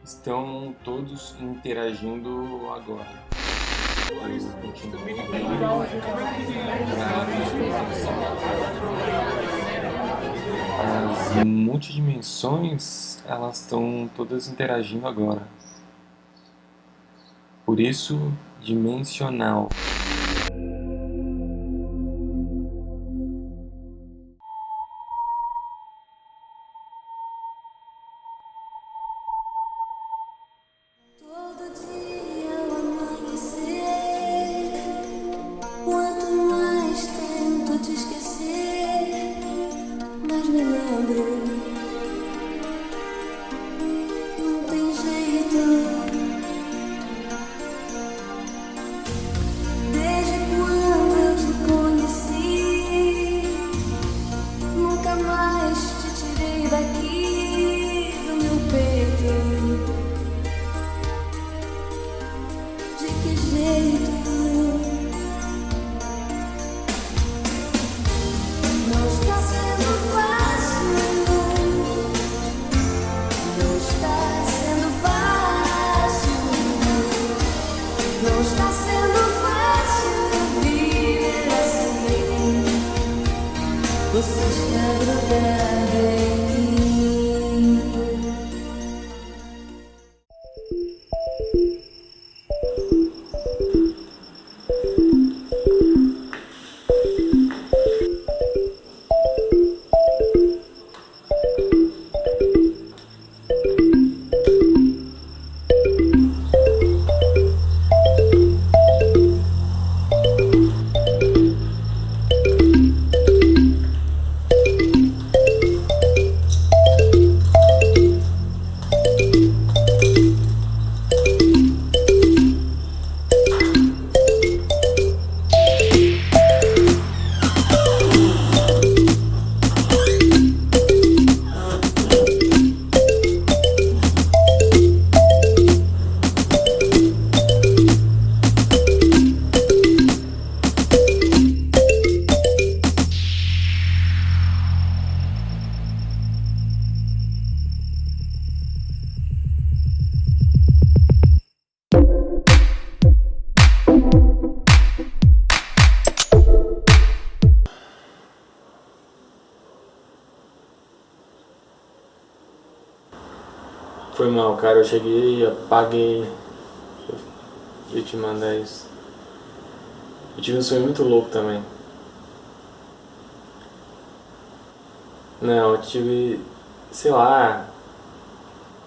Estão todos interagindo agora. Eu continuo as multidimensões, elas estão todas interagindo agora. Por isso, dimensional. Todo dia ao amanhecer, quanto mais tento te esquecer, mais me lembro. Não tem jeito. Desde quando eu te conheci, nunca mais te tirei daqui do meu peito. De que jeito? Não está sendo fácil. Não está sendo fácil. Não está sendo fácil viver assim. Você está grudado em mim. Foi mal, cara. Eu cheguei e apaguei. Eu ia te mandar isso. Eu tive um sonho muito louco também. Não, eu tive. Sei lá.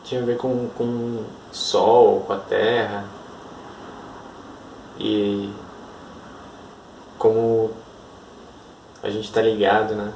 Tinha a ver com o sol, com a terra. E como a gente tá ligado, né?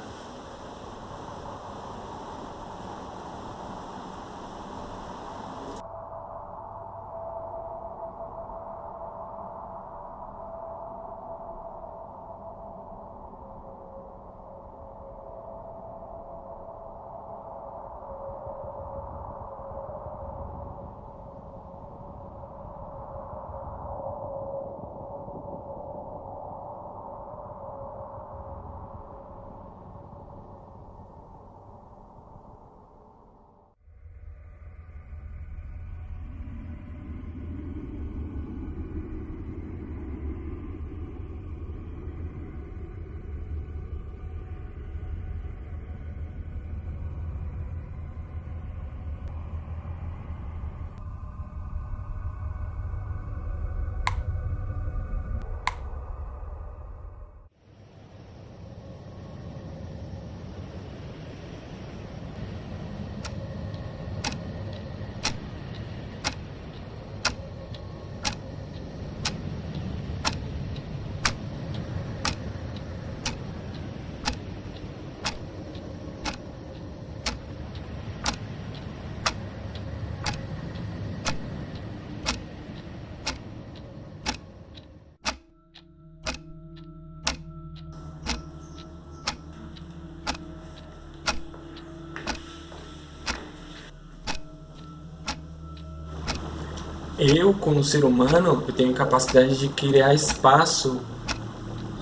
Eu, como ser humano, eu tenho capacidade de criar espaço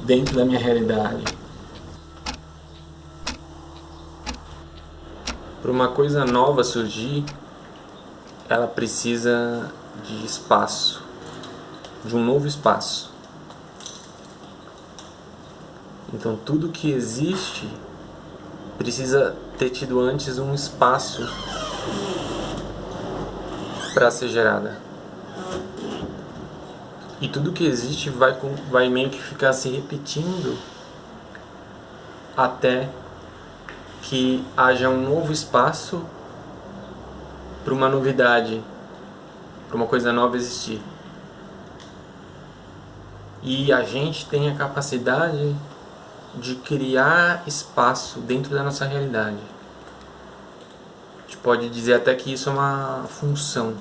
dentro da minha realidade. Para uma coisa nova surgir, ela precisa de espaço, de um novo espaço. Então tudo que existe precisa ter tido antes um espaço para ser gerada. E tudo que existe vai meio que ficar se repetindo até que haja um novo espaço para uma novidade, para uma coisa nova existir. E a gente tem a capacidade de criar espaço dentro da nossa realidade. A gente pode dizer até que isso é uma função.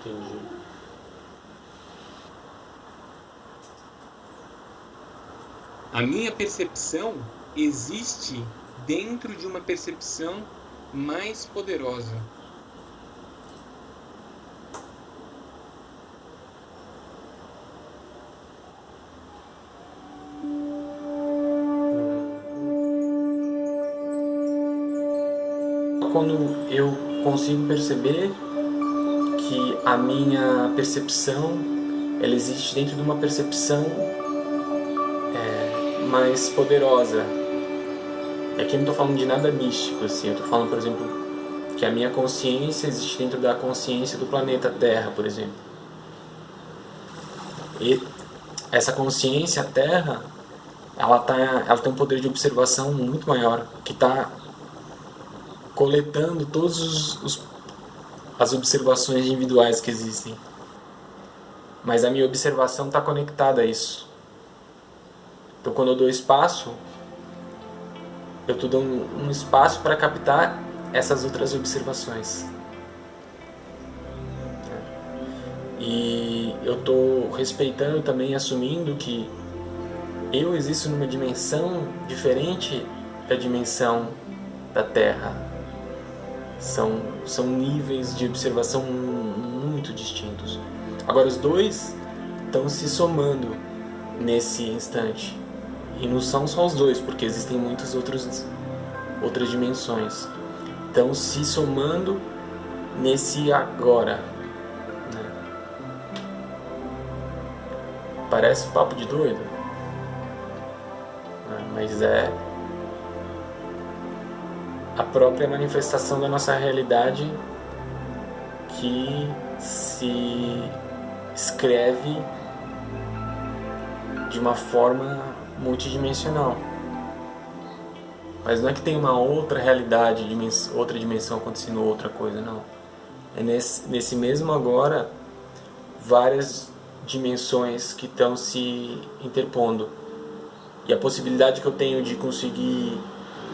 Entendi. A minha percepção existe dentro de uma percepção mais poderosa. Quando eu consigo perceber que a minha percepção ela existe dentro de uma percepção mais poderosa. Aqui eu não estou falando de nada místico, assim. Eu estou falando, por exemplo, que a minha consciência existe dentro da consciência do planeta Terra, por exemplo. E essa consciência Terra, ela tem um poder de observação muito maior, que está coletando todas as observações individuais que existem. Mas a minha observação está conectada a isso. Então, quando eu dou espaço, eu estou dando um espaço para captar essas outras observações. E eu estou respeitando também, assumindo que eu existo numa dimensão diferente da dimensão da Terra. São níveis de observação muito distintos. Agora, os dois estão se somando nesse instante. E não são só os dois, porque existem muitas outras dimensões. Estão se somando nesse agora. Né? Parece papo de doido, né? Mas é a própria manifestação da nossa realidade que se escreve de uma forma multidimensional. Mas não é que tem uma outra realidade, outra dimensão acontecendo outra coisa, não. É nesse mesmo agora várias dimensões que estão se interpondo. E a possibilidade que eu tenho de conseguir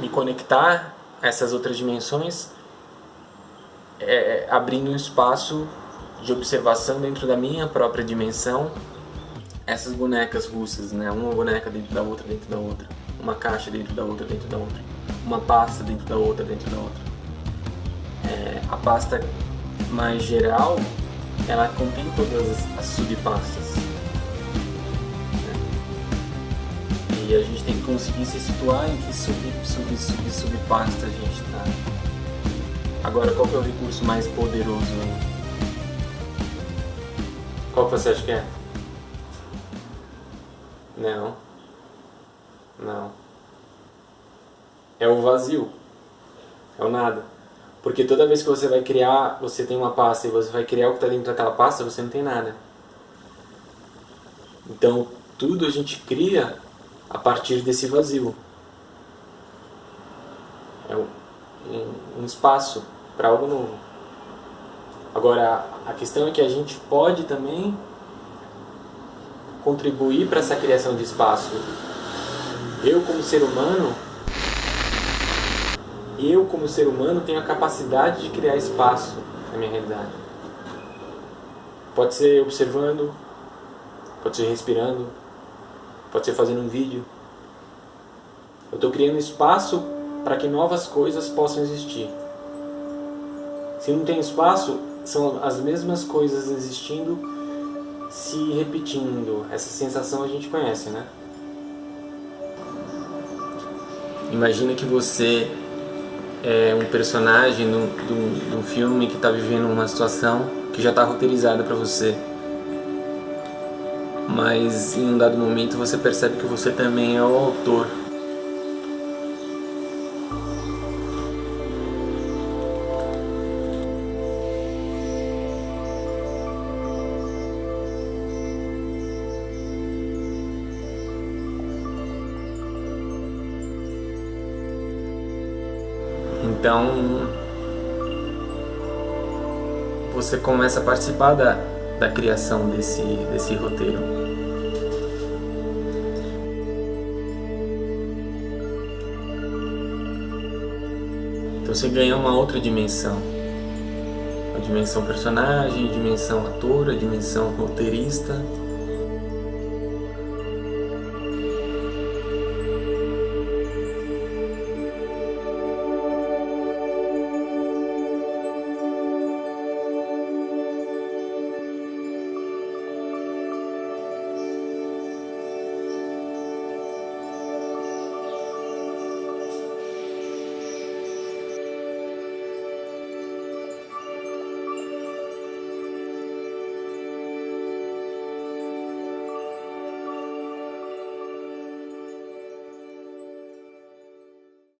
me conectar a essas outras dimensões é abrindo um espaço de observação dentro da minha própria dimensão. Essas bonecas russas, né? Uma boneca dentro da outra, uma caixa dentro da outra. uma pasta dentro da outra, a pasta mais geral, ela contém todas as subpastas, né? E a gente tem que conseguir se situar em que subpasta a gente está. Agora, qual que é o recurso mais poderoso aí? Qual que você acha que é? Não. É o vazio. É o nada. Porque toda vez que você vai criar, você tem uma pasta e você vai criar o que está dentro daquela pasta, você não tem nada. Então, tudo a gente cria a partir desse vazio. É um espaço para algo novo. Agora, a questão é que a gente pode também contribuir para essa criação de espaço. Eu, como ser humano, tenho a capacidade de criar espaço na minha realidade. Pode ser observando, pode ser respirando, pode ser fazendo um vídeo. Eu estou criando espaço para que novas coisas possam existir. Se não tem espaço, são as mesmas coisas existindo, se repetindo. Essa sensação a gente conhece, né? Imagina que você é um personagem de um filme que está vivendo uma situação que já está roteirizada para você. Mas em um dado momento você percebe que você também é o autor. Então, você começa a participar da criação desse roteiro. Então você ganha uma outra dimensão. A dimensão personagem, a dimensão ator, a dimensão roteirista.